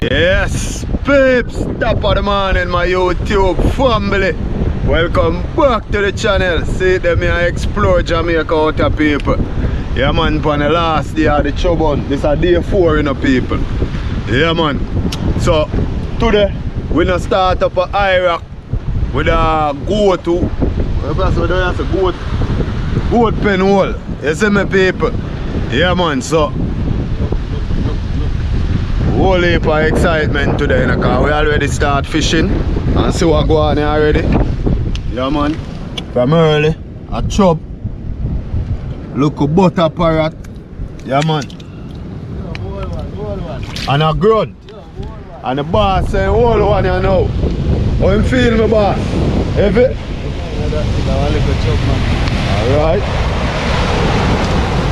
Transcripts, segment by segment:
Yes, peeps, top of the morning, my YouTube family. Welcome back to the channel. See them here explore Jamaica out of people. Yeah man, for the last day of the trouble. This is day 4 people. Yeah man. So today we gonna start up a Iraq with a go-to. Goat pen hole. You see me people? Yeah man, so whole heap of excitement today, because we already start fishing and see what go on here already. Yeah man, from early, a chub, look a butter parrot. Yeah man, and a grunt. And the boss saying whole one you know. How you feel me boss? Heavy? Alright.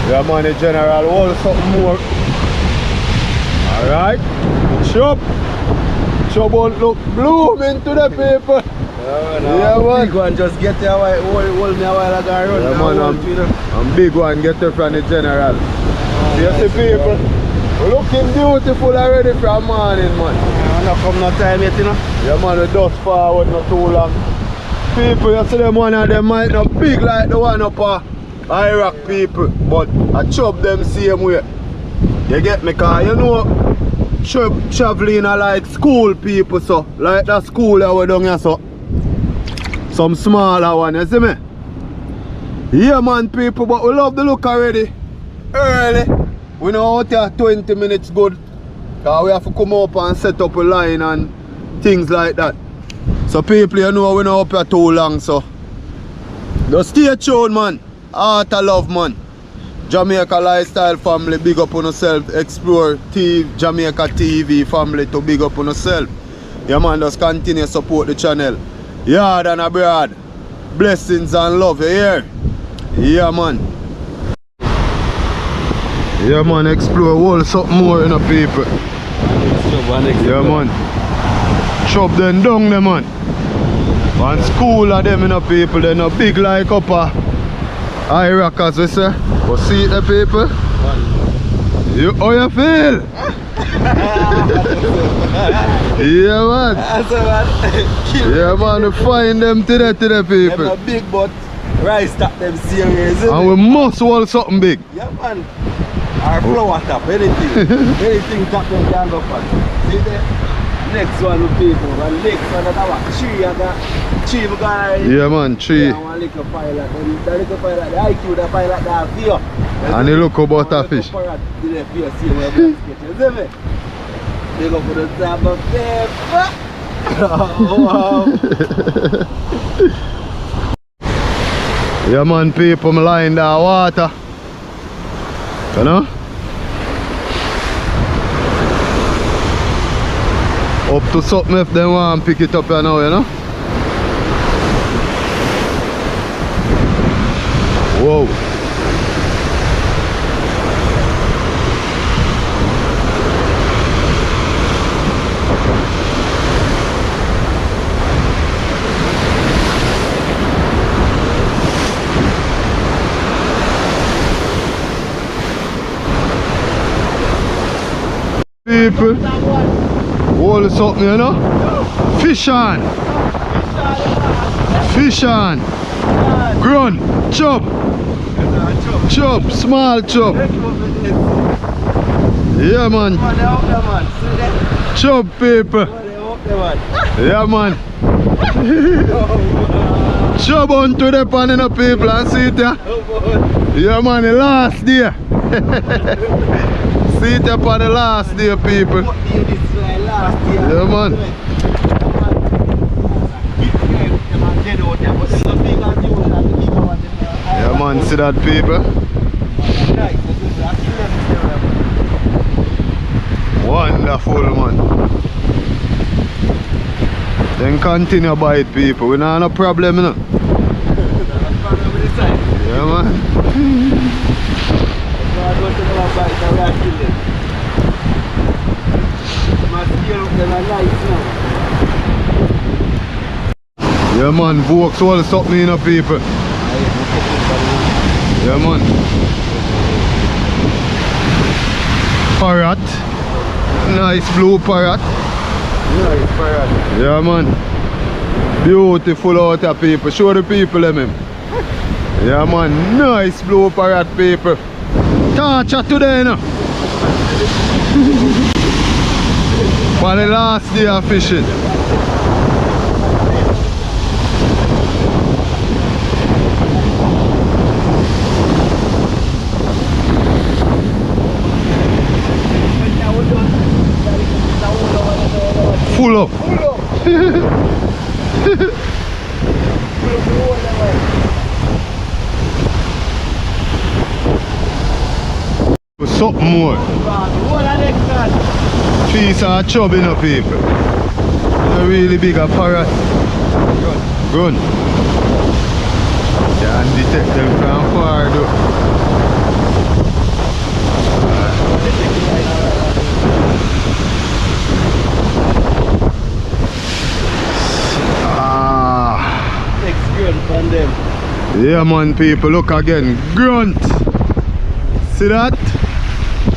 Yeah man, the general hold something more. Alright, chop won't look blooming to the people. Yeah man, big one just get there hold me a while ago and run. Yeah man, I'm big one get there from the general. You see people, looking beautiful already from morning man. Not come no time yet you know. Yeah man, we dust forward not too long. People, you see them one of them might not big like the one up Iraq people, but I chop them same way. You get me, cause you know traveling are like school people, so like that school that we down here, so some smaller one, you see me? Yeah man people, but we love the look already. Early. We know out here 20 minutes good, cause we have to come up and set up a line and things like that. So people, you know we not up here too long, so just stay tuned man. Heart of love man. Jamaica Lifestyle family, big up on yourself. Explore Jamaica TV family to big up on yourself. Yeah man, just continue support the channel. Yard and abroad. Blessings and love, you hear? Yeah man. Yeah man, explore whole something more in the people. Yeah man. Chop them down them man. And school of them in the people, they no big like upper Iraq as we say. But see the people? You, how you feel? Yeah man. Yeah man, we find them today to the people. Them big but rice top them serious. And we must hold something big. Yeah man. Our flower top, anything. Anything top them can go for. See there? Next one with people, and next one that one, tree and that tree guy. Yeah man, tree. Yeah, one little pilot, the little pilot, the IQ, the pilot that view. And you look about a fish. You see me? They go for the top of them. Yeah man, people, I'm lying down water. You know? Up to something if they want to pick it up now, you know? Whoa. People, hold something, you know? Fish on! Fish on! Grunt! Chub! Chub! Small chub! Yeah man! Chub people! Yeah man! Chub onto the pan in the people and see it there! Yeah man, the last day! See it up on the last day people! Yeah man! Yeah man, see that people? Wonderful man. Then continue by it people, we don't have no problem you know. Yeah man. Yeah man, Vokes all something in the people. Yeah man. Parrot. Nice blue parrot. Nice parrot. Yeah man. Beautiful out of people. Show the people them him. Yeah man. Nice blue parrot people. Torture today now. For the last day of fishing. Full up. Something more. Piece of chub in the people. A really big a parrot. Run. Can't detect them from far though. From them. Yeah man people, look again. Grunt. See that?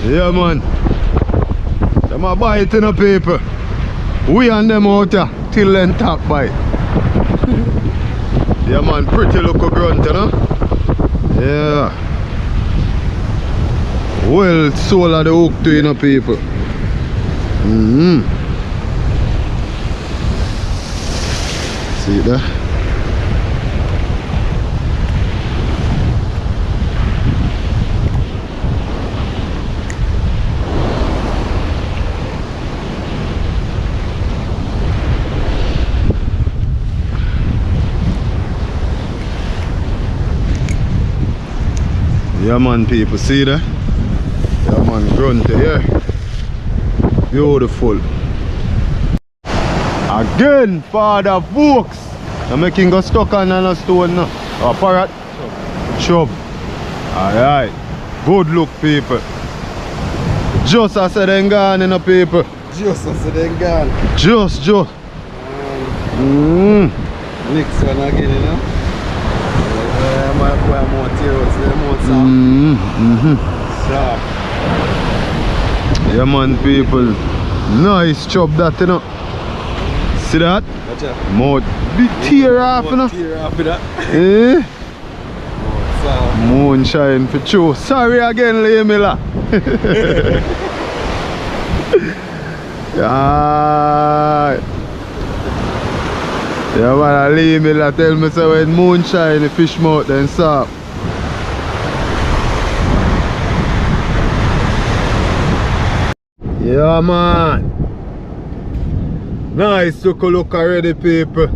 Yeah man. Them a bite in the people. We and them out here till then talk bite. Yeah man, pretty look a grunt, you know? Yeah. Well soul of the hook to you know people. See that? Yeah man people, see that? Yeah man, grunt here. Beautiful. Again, father folks. I'm making go stuck on a stone now. A parrot. Chub. Alright. Good look people. Just as I said then gone in the people. Just as I then gone. Just. Next one again, you know. My boy more tears, more sharp. Yeah man people. Nice chub that you know. See that? Gotcha. Mouth big tear off you know. Tear off with that. Eh? Moonshine for true. Sorry again, Lemila. Yeah man, Lemila tell me so when moonshine the fish mouth then soft. Yeah man. Nice look already people.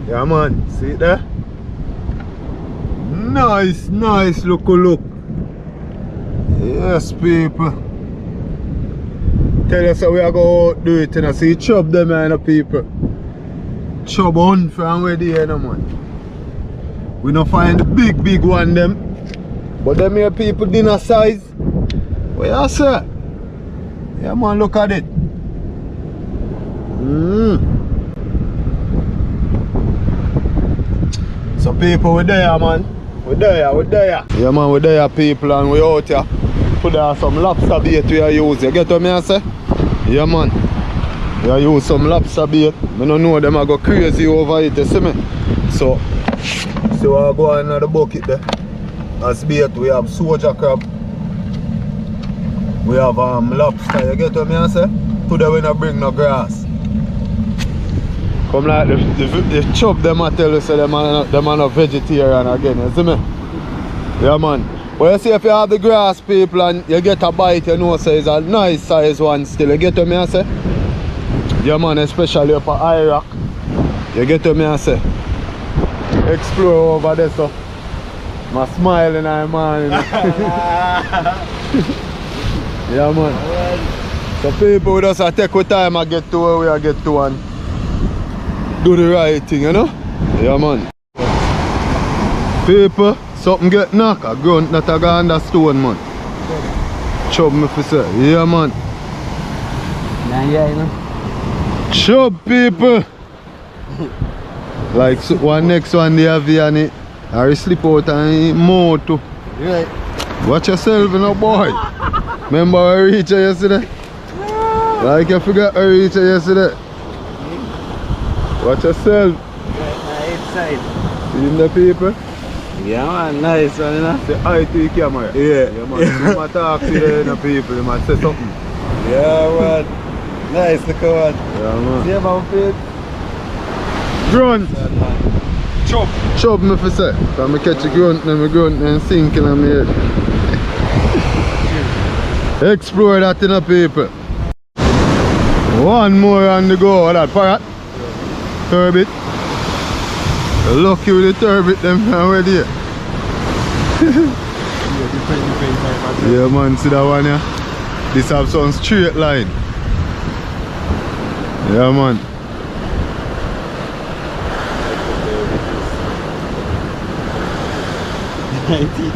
Yeah man, see it there? Nice look. Yes people. Tell us how we are going to do it and I see chub them and people. Chub on from where they are man. We don't find the big one them. But them here people dinner size. What you say? Yeah man, look at it. So people, we there man. We there. Yeah man, we there people and we out here. Put there some lobster bait we are use. You get what me I say? Yeah man. We are use some lobster bait. I don't know them I go crazy over it, you see me? So we are going in the bucket there. As bait we have soldier crab. We have lobster, you get what me I say? Today we don't bring no grass. Come like the chub them I tell you so them are not vegetarian again, you see me? Yeah man. But you see if you have the grass people and you get a bite, you know so it's a nice size one still, you get what me I say? Yeah man, especially up at Iraq. You get what me I say? Explore over there so my smiling eye man. Yeah man. So people we just take our time and get to where we are get to and do the right thing, you know? Yeah man. People, something get knocked, a grunt not a go under stone man. Chub me for say, yeah man. Yeah, you know. Chub people. Like so, one next one they have here and it or slip out and more too. Right. Watch yourself you know boy. Remember I reach you yesterday? Like you forgot to reach yesterday. Watch yourself. Inside. Seeing the people? Yeah man, nice one, you know? Say hi to the camera. Yeah. Yeah man, you might talk to the people, you might say something. Yeah man. Nice, look at one. Yeah man. See about feet? Grunt! Chop. Chop me for say. Because I catch a grunt and sinking on my head. Explore that in the people. One more on the go. What that parrot? Turbot. Lucky with the turbot them from where there. Yeah man, see that one here? This have some straight line. Yeah man.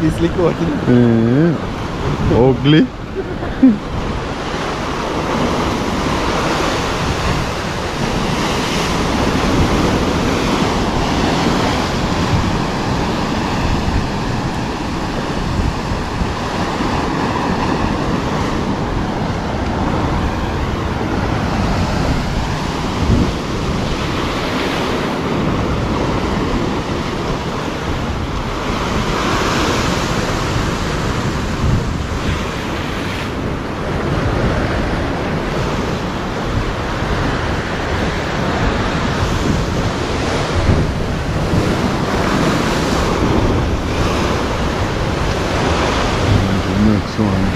This liquid. Ugly. Next one.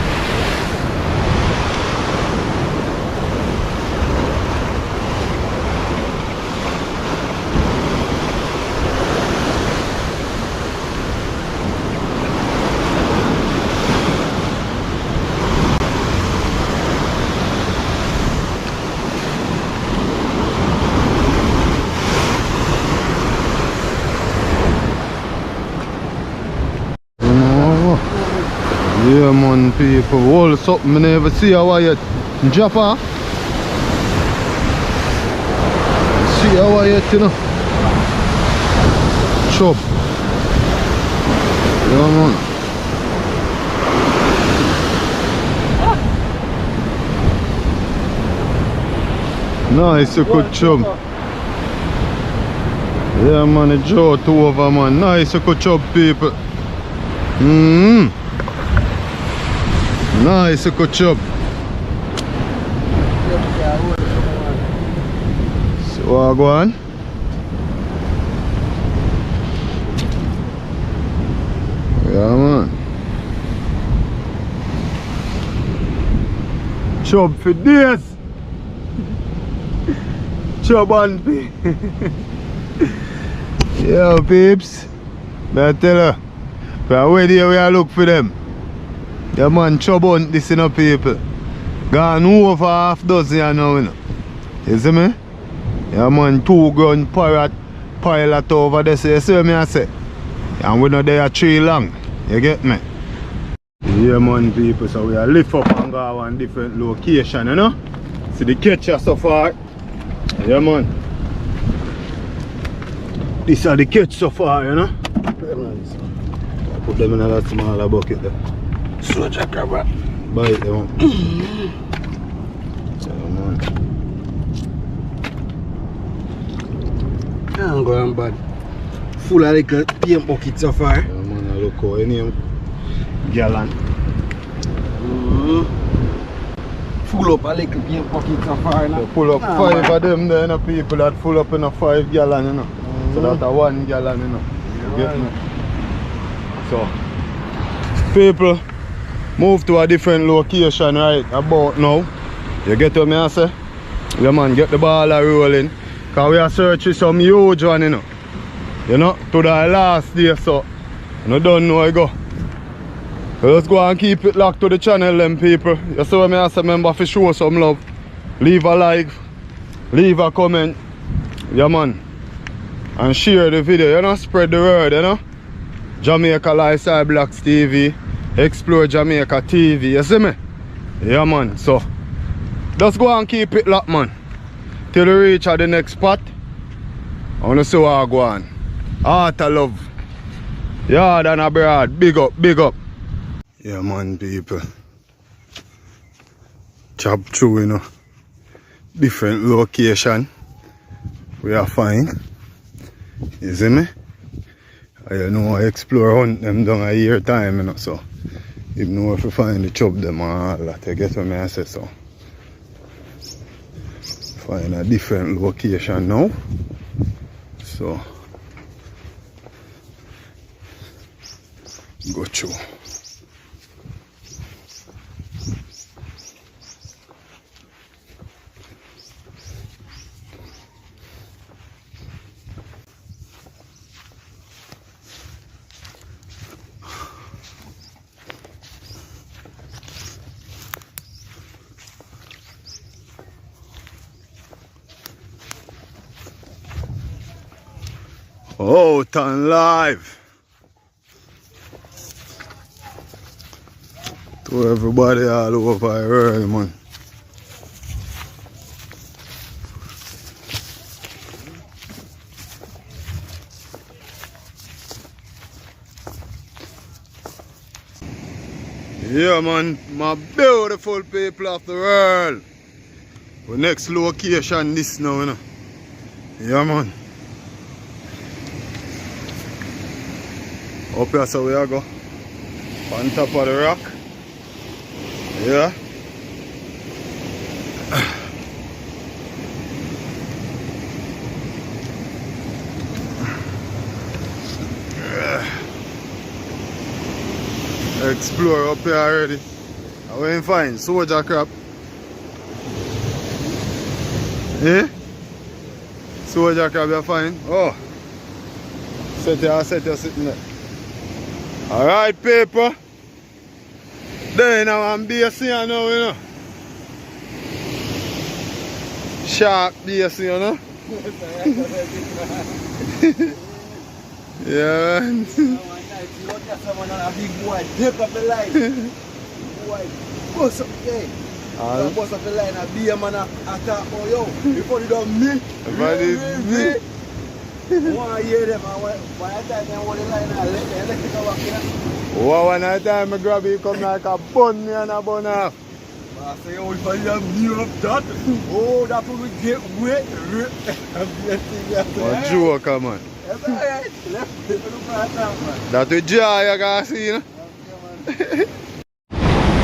Yeah man, people, hold something I never see how yet. Drop off. See how yet, you know. Chop. Yeah man. Nice, you could chop. Yeah man, it draw two over man. Nice, you could chop, people. Nice, you could chop. So what go on? Yeah man. Chop for days. Chop on pay. Yo peeps. I tell you. From where there we are look for them. Yeah man, chop on this in people. Gone over half dozen now, you know. You see me? Yeah man, 2 gun parrot pilot over there, so you see me I say? And we know they are 3 long. You get me? Yeah man people, so we are lift up and go one different location, you know? See the catcher so far. Yeah man. These are the catch so far, you know? Put them in a lot smaller bucket there. Soldier crab. Bite them up. Yeah man. I'm going bad. Full of little paint buckets so far. Yeah man, I look how you name gallon. Full up a little paint bucket so far now. So pull up 5 of them there, you know, people that full up in a 5 gallon, you know. So that's a 1 gallon, you know. You get me? So people move to a different location right about now. You get what me I say? Yeah man, get the ball rolling. Cause we are searching some huge one, you know. You know, to the last day, so you don't know where I go. So let's go and keep it locked to the channel then people. You see what me I say, remember to show some love. Leave a like, leave a comment. Yeah man. And share the video, you know, spread the word, you know. Jamaica Lifestyle Blocks TV, Explore Jamaica TV, you see me? Yeah man, so just go and keep it locked man. Till we reach at the next spot. I wanna see what I go on. Heart of love. Yard and abroad, big up, big up. Yeah man people. Chop through, you know. different location we are fine. You see me? I know I explore hunt them down a year time, you know, so you know if you find the chop them and all that, I get what I say. So find a different location now. So go through. Out and live to everybody all over the world, man. Yeah, man, my beautiful people of the world. The next location this now, you know. Yeah, man. Up here, so we are go on top of the rock. Yeah. Explore up here already. I went fine. Soldier crab. Eh? Soldier crab, you're fine. Oh. Set you sitting there. Alright, people. Then I'm base here now, you know. Shark base, you know. Yeah, man. A big boy, take up the line. Boy, bust up there. Bust up the line, a be a man attack for you. Before you don't me. Me. One year them, by the time I hold the line, I let the electrical walk in. Wow, one time I grab you, come like a bun me and a bun off. I say, oh, if I have near up that, oh, that will get wet. What joke, man. That's alright. Left it for the part man. That will jar you can see, you know? Okay,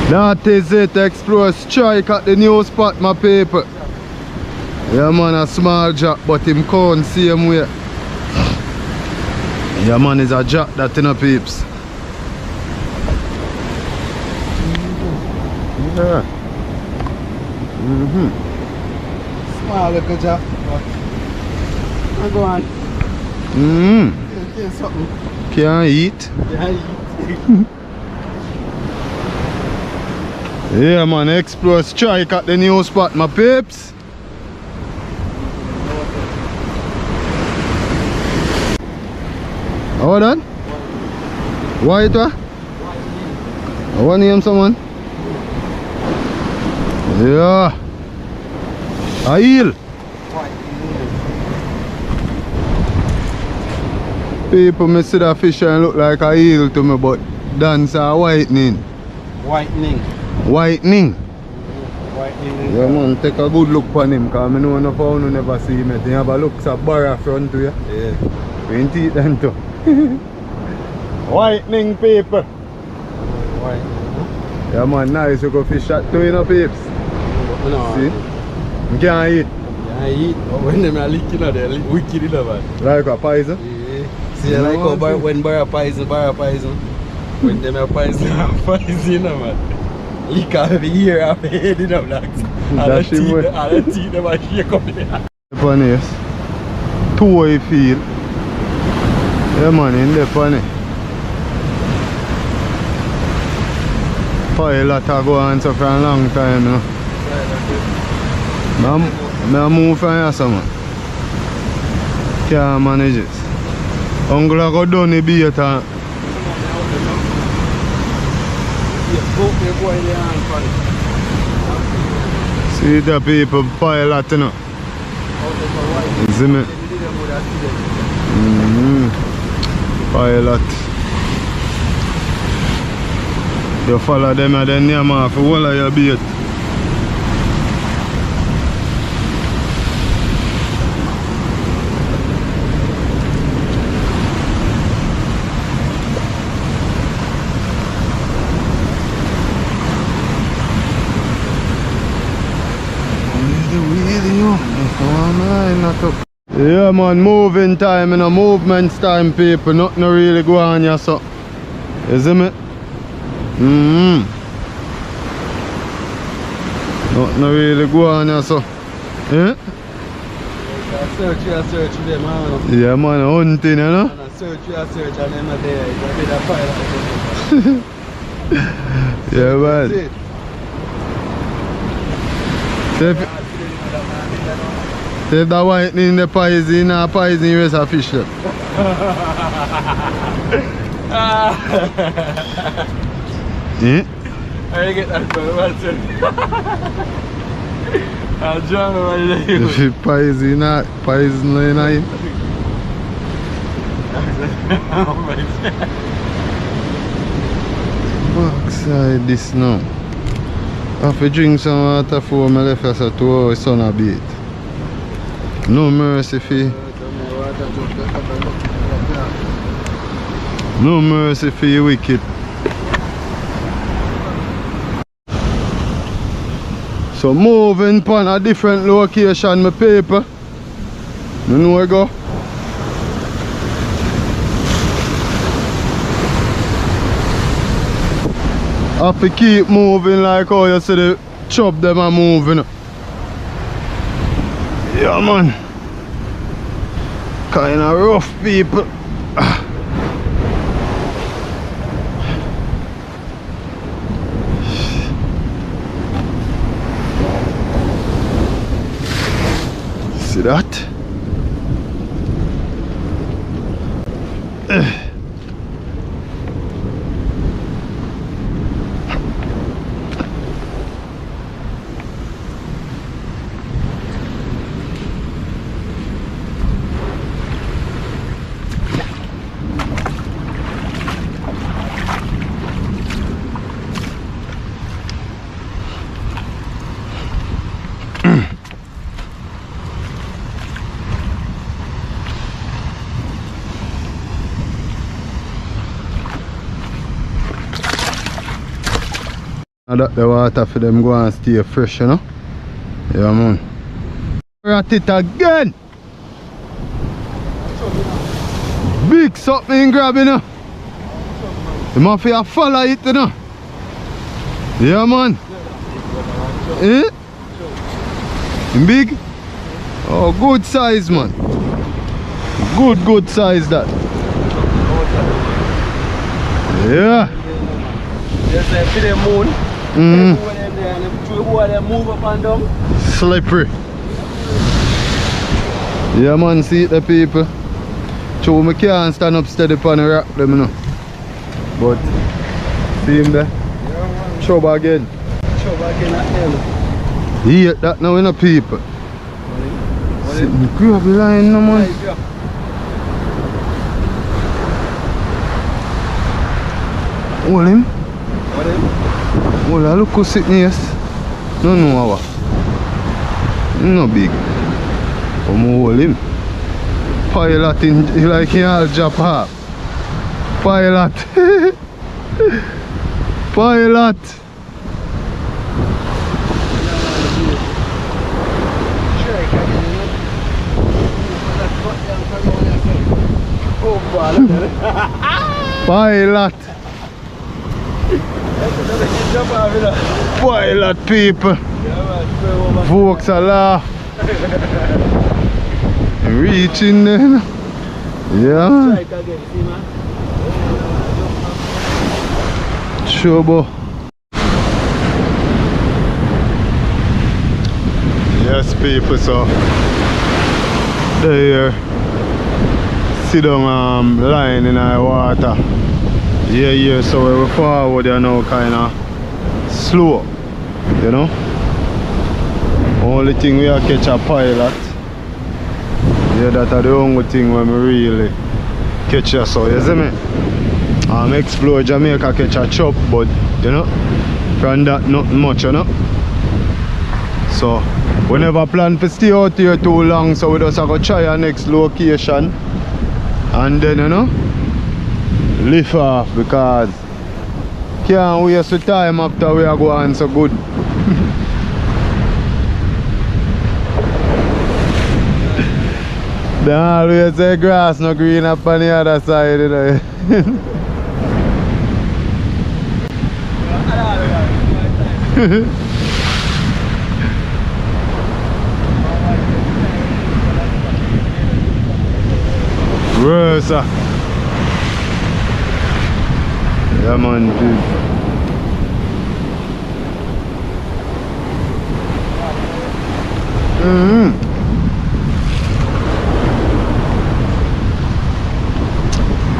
that is it, explore strike at the new spot, my people. Yeah, man, a small jack, but him can't see him way. Yeah, man, is a jack that in a peeps. Yeah. Small little jack. Go on. Can't eat. Can't eat. Yeah, man, explore strike at the new spot, my peeps. How done? White what? I want to name someone. Yeah. A eel. People may see that fish and look like a eel to me, but dance a whitening. Whitening. Whitening. Whitening. Yeah, man, take a good look on him, because I know no found you never see me. They have a look at bar front to you. Yeah. We ain't eat them too. Whitening people. Whitening. Yeah, man, nice you go fish that too, you know, peeps. No. See? You can't eat. I eat, but when them are licking out there, wicked enough, man. Like a poison? Yeah. See, like how when bar poison. When them are poison, you know, man. Lick off the ear off the head, you know, blacks. And the teeth, them are shake up there. Funniest. Two I feel. Yeah, man, in the funny. Pilot I go on so for a long time, you know. I move from here, so man. Can't manage it. Uncle I go down the beat and see the people pilot, you know. See me? Pilot. You follow them and then name off all of your bait. Yeah man, moving time, you know, movements time people, nothing really go on here so. You see me? Nothing really go on here so. Yeah? Search them, man. Yeah man, hunting, you know? Search and them are there. It's a bit of fire. Yeah man. If that white in the poison, you raise a fish there. Yeah? I get that from I'll drown over there. If you poison in him. Backside this now. I have to drink some water for my left as a 2 hours sun a bit. No mercy for you. No mercy for you wicked. So moving upon a different location, my paper. You know where I go? I have to keep moving like how you see the chop them are moving. Yeah man. Kinda rough people. See that? I got the water for them go and stay fresh, you know? Yeah man. We're at it again! Big something grabbing, you know? You must have follow it, you know? Yeah man. Eh? Big? Oh, good size man. Good size that. Yeah. There's a bit of moon. Move up and down. Slippery. Yeah man, see the people. So I can't stand up steady upon the rock them, you know. But see him there? Yeah, trouble again. Trouble again at them. He hate that now, you know, people. See me grab the line no man. Hold him. Well, look who's sitting here. No, what. No big. Come hold him. Pilot in like he all drop off. Pilot. Pilot. Pilot. Pilot people. Folks are laugh. Reaching then. Yeah. Trouble. Yes people, so there sit down line in our water. Yeah, so we're forward you know kinda slow, you know. Only thing we are catch a pilot. Yeah, that's the only thing when we really catch her, so you see me? Explore Jamaica catch a chop, but you know, from that not much, you know. So we never plan to stay out here too long, so we just have to try our next location and then you know lift off, because can't waste the time after we are going so good. They always say grass no green up on the other side, you know. Worse. Yeah man, dude.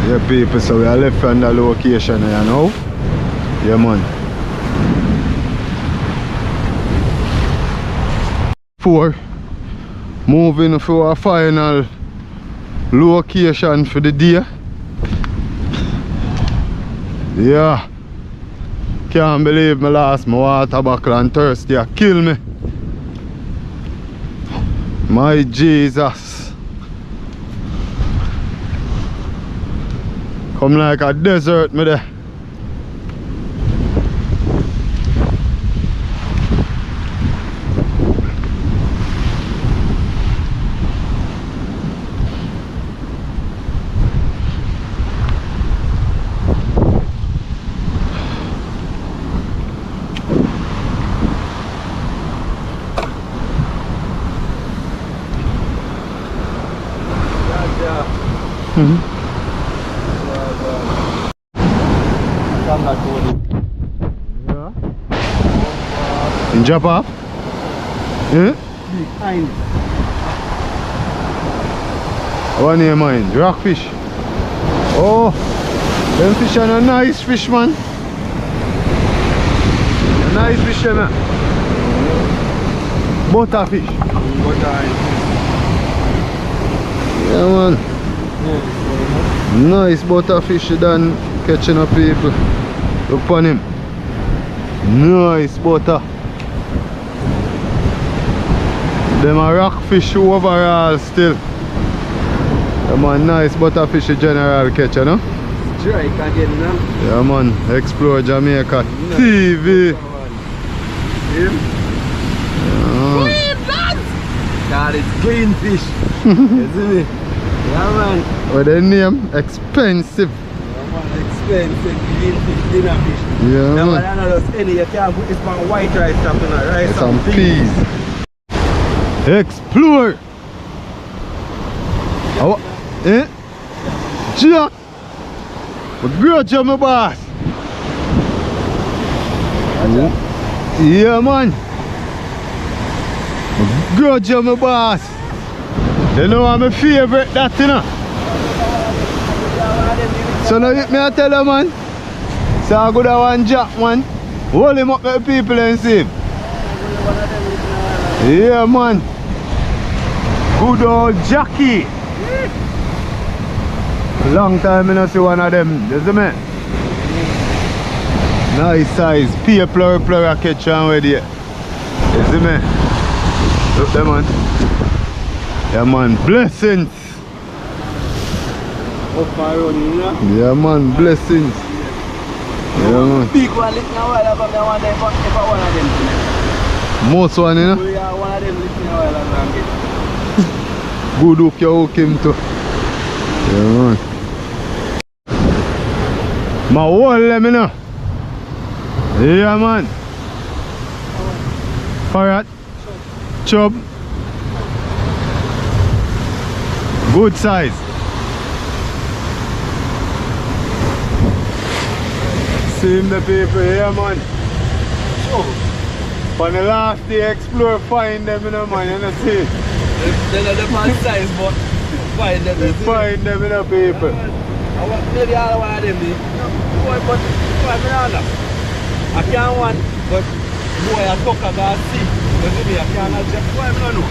Yeah people, so we are left from the location here now. Yeah man. 4 moving for our final location for the day. Yeah, can't believe me lost my water bottle and thirsty. Kill me. My Jesus. Come like a desert me there. In drop off? Eh? Behind. What name mine? Rockfish. Oh, them fish are a nice fish, man. A nice fish, man. Butterfish. Yeah, man. Nice butterfish done catching up people. Look on him. Nice butter. Them a rockfish overall still. Them a nice butterfish general catch, you know? Jamaica again, man. Yeah man, Explore Jamaica TV. God, it's clean fish. You see me? Yeah man. What the name? Expensive. Yeah man, expensive clean fish, dinner fish. Yeah Now, man. I don't know any, you can't put this on white rice stuff in it, rice Some and peas. Explore. Oh, eh? Jack. Good job, my boss. Yeah, man. Good job, my boss. You know I'm my favorite, that, you know. So now me I tell you, man. So I go to one Jack, man. Hold him up with the people and see him. Yeah, man. Good old Jackie. Long time I don't see one of them, you see me? Nice size, peer plur catch on with you. You see me? Look there, man. Yeah man, blessings. Up my road, you know? Yeah man, blessings. Yeah man. Big one lick now while I come there one day, but if I one of them. Most one, you know? We are one of them licking now while I get. Good hook you hook him too. Yeah man. My whole let me know. Yeah man. Parrot. Chub. Good size. Same the people here, man. For the last day, explore, find them, you know, man, you know, see. They're not the man size, but find them. Find them, you know, people. I want maybe all one of them, boy, but boy, I can't want, but boy, I talk about see. You see me, I can't just, boy, I don't know.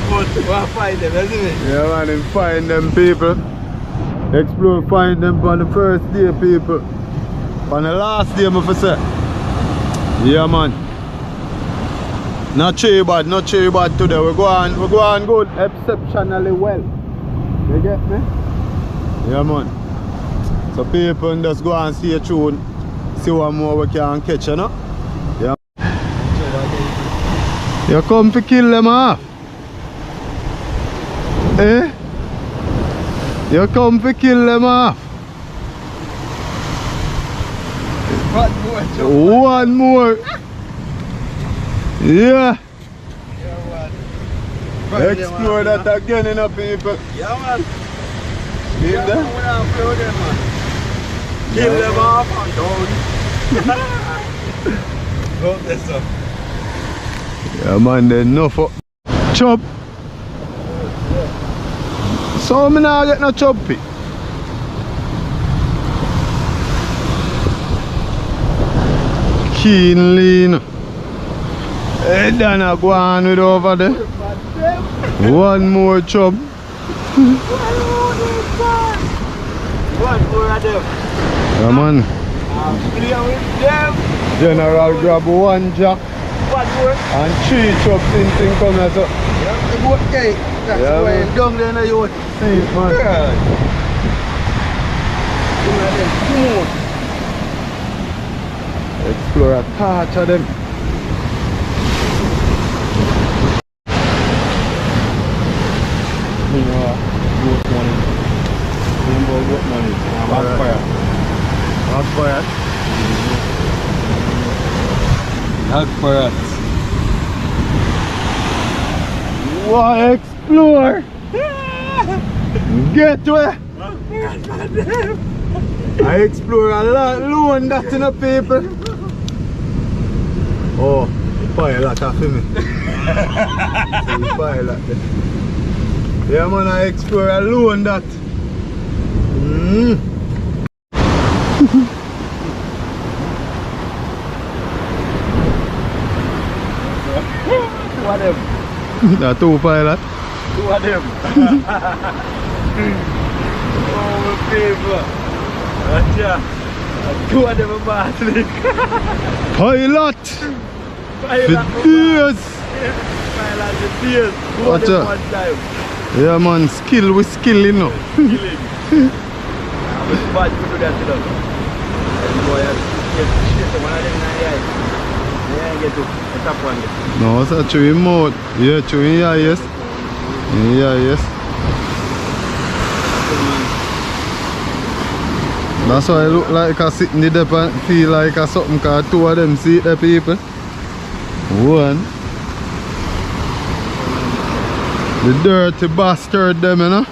But we'll find them, you see me? Yeah, man, and find them, people. Explore, find them on the first day, people. On the last day, I say. Yeah, man. Not cherry bad today. We're going good, exceptionally well. You get me? Yeah, man. So people just go and see a tune, see what more we can catch, you know? Yeah. You come to kill them off. Eh? You come to kill them off. One more. Yeah. Explore that again, you know, people. Yeah, man. Kill them. Kill them off and down. Go this up. Yeah, man, there's enough of chop. So me now get no choppy. Keen lean. Hey, Dana, go on with over there. One more chop. One more of them. Yeah, man. Play with them. General grab one jack One more. and 3 chops in thing come here. So. Yeah, the boat guy. That's Yeah, why man. down there in the yacht. See it, man. One of them. Two more. Explore a touch of them. Boat money. Remember boat money. Backfire. Backfire. Backfire. Why explore? Get where? I explore a lot alone, that's in the people. Oh, pilot after me. See, pilot there. Yeah, man, I explore alone that. Two of them. The 2 pilot. Two of them. Oh, my people. Gotcha. Two of them are battling. Pilot! Pilot. The tears! Pilot the tears. Two of Gotcha. them one time. Yeah, man, skill with skill, you know. Killing. It's bad to do that to them. And boy, I get shit. One of them in the eye. Yeah, get to the top one. No, it's a chewing mouth. Yeah, chewing, yeah, yes. Yeah, yes. That's why I look like I sit in the dep and feel like I something, cause 2 of them see the people. 1. The dirty bastard them, you know.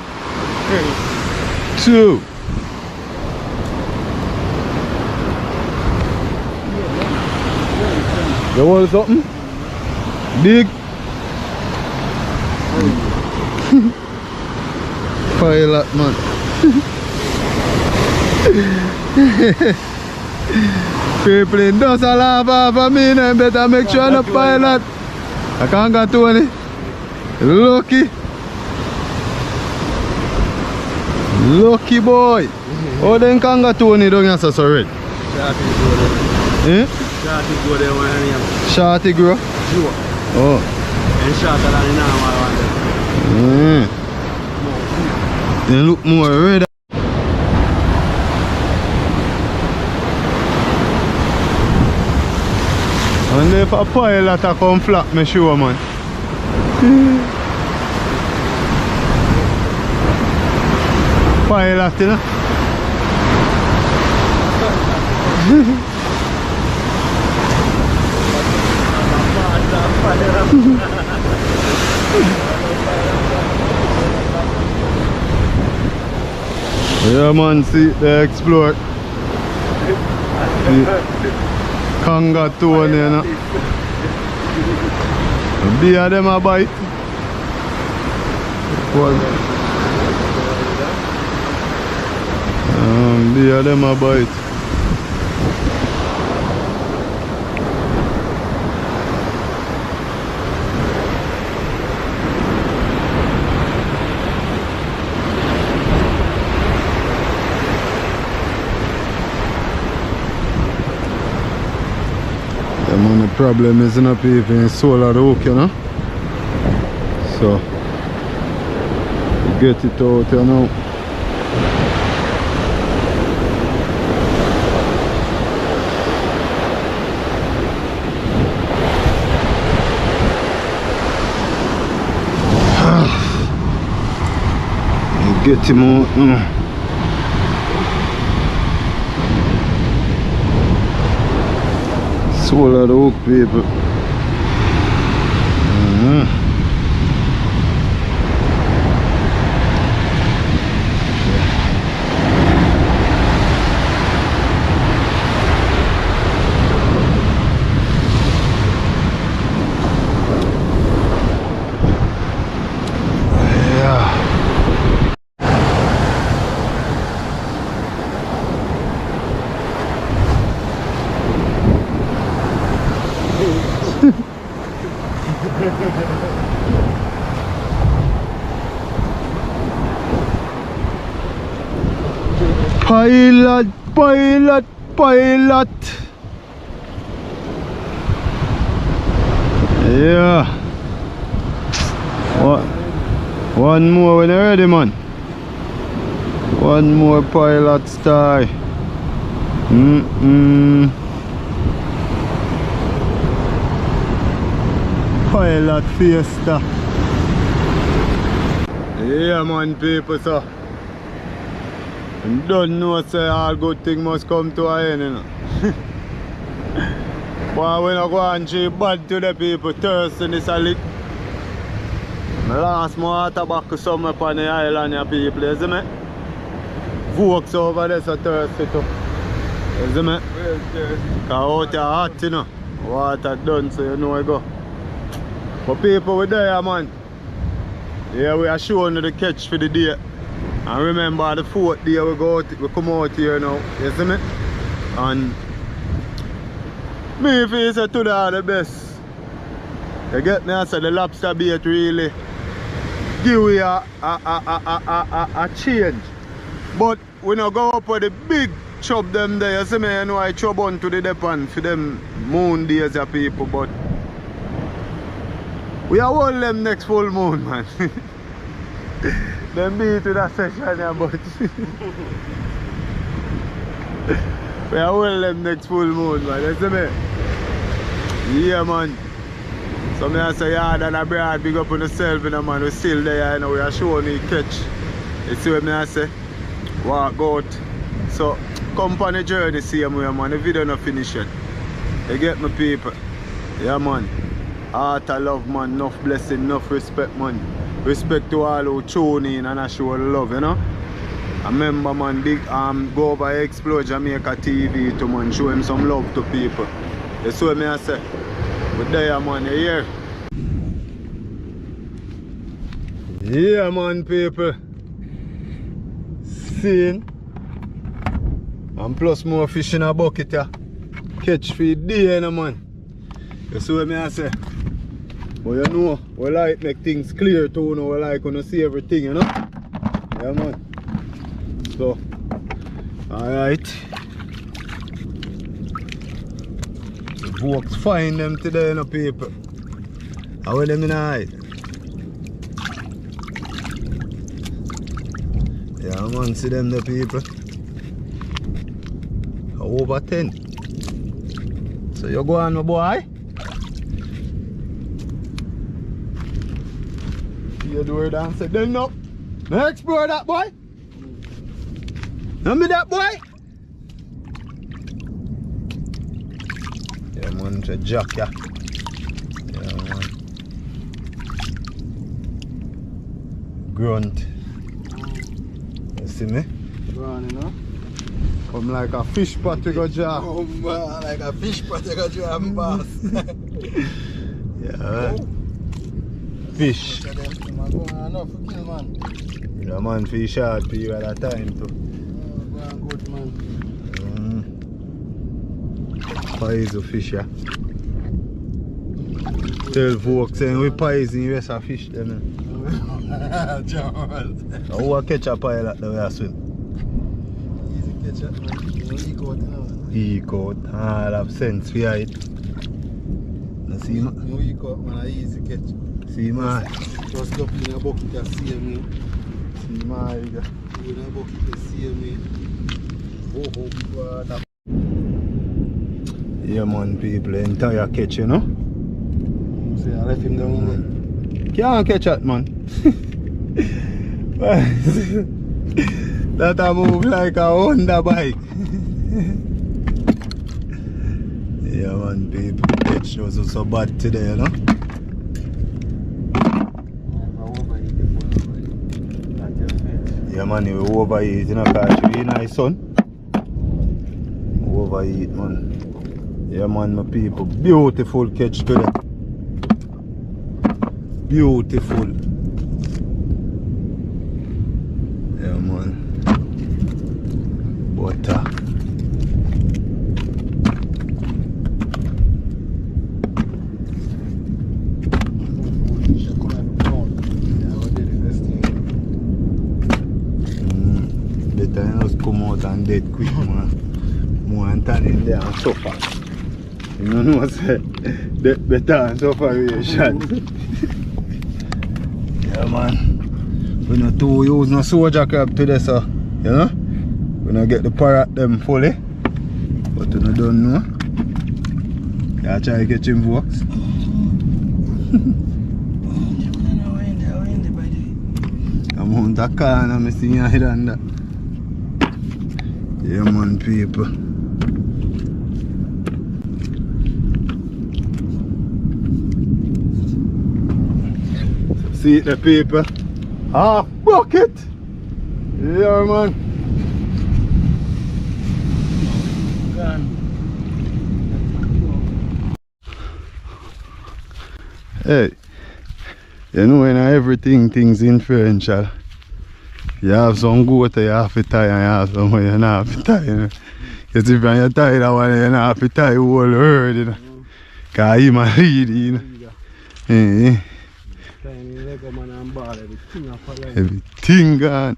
2. You want something? Big. Pilot, man. People in dust a laugh off of me, and better make sure I'm a pilot. I can't get to any. Lucky. Lucky boy. Oh, then can't get to any, don't you, so red? Eh? Shorty go there when I am. Shorty grow? Sure. Oh. And shorter than the normal one. They look more red. And if a pilot a come flat, me sure, man. Pilot, you know? Yeah, man, see, they explore. Kanga tone, you know. Be of them a bite. Be of them a bite. The problem is not even solar hook, you know. So get it out, you know. Get him out now. Swallow the hook, people. Pilot, pilot, pilot. Yeah. What? One more when you're ready, man. One more pilot star. Pilot fiesta. Yeah, man, people, so. And don't know, say all good things must come to an end, you know. But when I go and see bad to the people, thirsty is a lick. I lost my water back to somewhere upon the island, you people, you see me? Folks over there so thirsty too. You see me? Because out here hot, you know. Water done, so you know I go. But people, we there, man. Yeah, we are showing you the catch for the day. And remember, the 4th day we come out here now, you see me? And me feel say today are the best. You get me? I say the lobster bait really give we a change. But we not go up with the big chub them there, you see me? You know I chub on to the depend for them moon days of people, but we are hold them next full moon, man. Them beat to that session here, but we are hold them next full moon, man. You see me? Yeah, man. So me I say yard and a broad big up on yourself, you know, man. We still there, you know, we are showing you catch. You see what me I say? Walk out. So come on the journey same way, man. The video not finished yet. You get me, people? Yeah, man. Heart of love, man. Enough blessing, enough respect, man. Respect to all who tune in and I show love, you know. I remember, man, big go over Explore Jamaica TV to, man, show him some love to people. You see what me I say? But there, man, you hear? Yeah, man, people. Seeing. And plus more fish in a bucket, yeah. Catch feed day, you know, man. You see what me I say? But you know, we like make things clear too, you know, we like when you see everything, you know? Yeah, man. So, alright. The folks find them today, you know, people. How are them in the hide? Yeah, man, see them, the people. Over 10. So you go on, my boy? You do it and say, then no. Now explore that boy. Remember that boy? Yeah, man, it's a jack, yeah. Yeah, man. Grunt. You see me? Run, you know? Come like a fish pot you go jar. Oh, man, like a fish pot you go jar, boss. Yeah, fish. Yeah, man, fish hard for you at that time too. Good, man. Pies of fish, yeah. Tell folks saying we pies in the rest of fish then. Who will catch a pie like the way I swim? Easy catch it. Eco out, you know. Eco out, all have sense for it. You see, man? No eco out, man, easy catch. See, man? Just go in a bucket to see me. See, man? In a bucket to see me. Oh, God. Yeah, man, people, entire catch, you know? See, I left him down there. Can't catch that, man. I That a move like a Honda bike. Yeah man, people, it shows us so bad today, you know? Yeah man, you overeat, you know, because you eat nice son. Overeat man. Yeah man, my people, beautiful catch today. Beautiful. Yeah man. Butter. Better just come out and dead quick man. More and turn in there and suffer. You know what I say? Death better and sufferation. Yeah man. We not too use no soldier crab today, so you know? We not get the parrot them fully. But you don't know. Yeah, try to catch him works. I'm on the car and I'm seeing your head on that. Yeah man, people. See the people. Half bucket. Yeah man. Hey, you know when everything's inferential. You have some goat, you have to tie, and you have some you don't have to tie. You know? Because if you tie that one, you don't have to tie the whole herd. You know? Because he might lead, you know. Everything gone.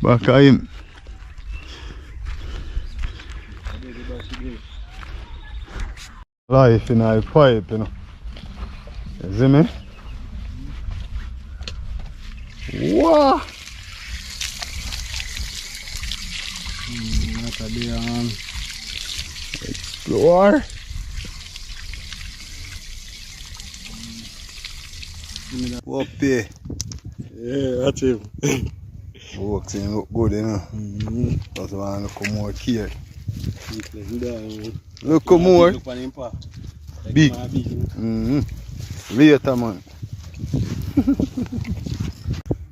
Back at him. Life in a pipe, you know. You see me? Wow! Explore. Up there. Yeah, that's him. Works in look good, you know. That's why I look more care. Look more. Big. Later, man.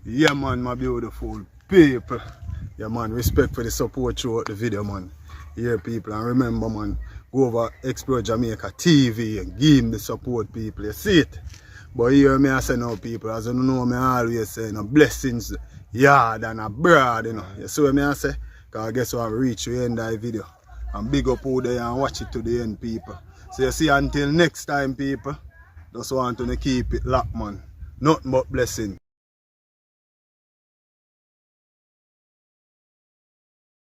Yeah, man, my beautiful people. Yeah, man, respect for the support throughout the video, man. Yeah, people, and remember, man, go over Explore Jamaica TV and give him the support, people. You see it? But here, me I say now, people, as you know, me always say, no blessings, yard and abroad, you know. You see what me I say? Because I guess I reach the end of the video. And big up out there and watch it to the end, people. So you see, until next time, people, just want to keep it locked, man. Nothing but blessing.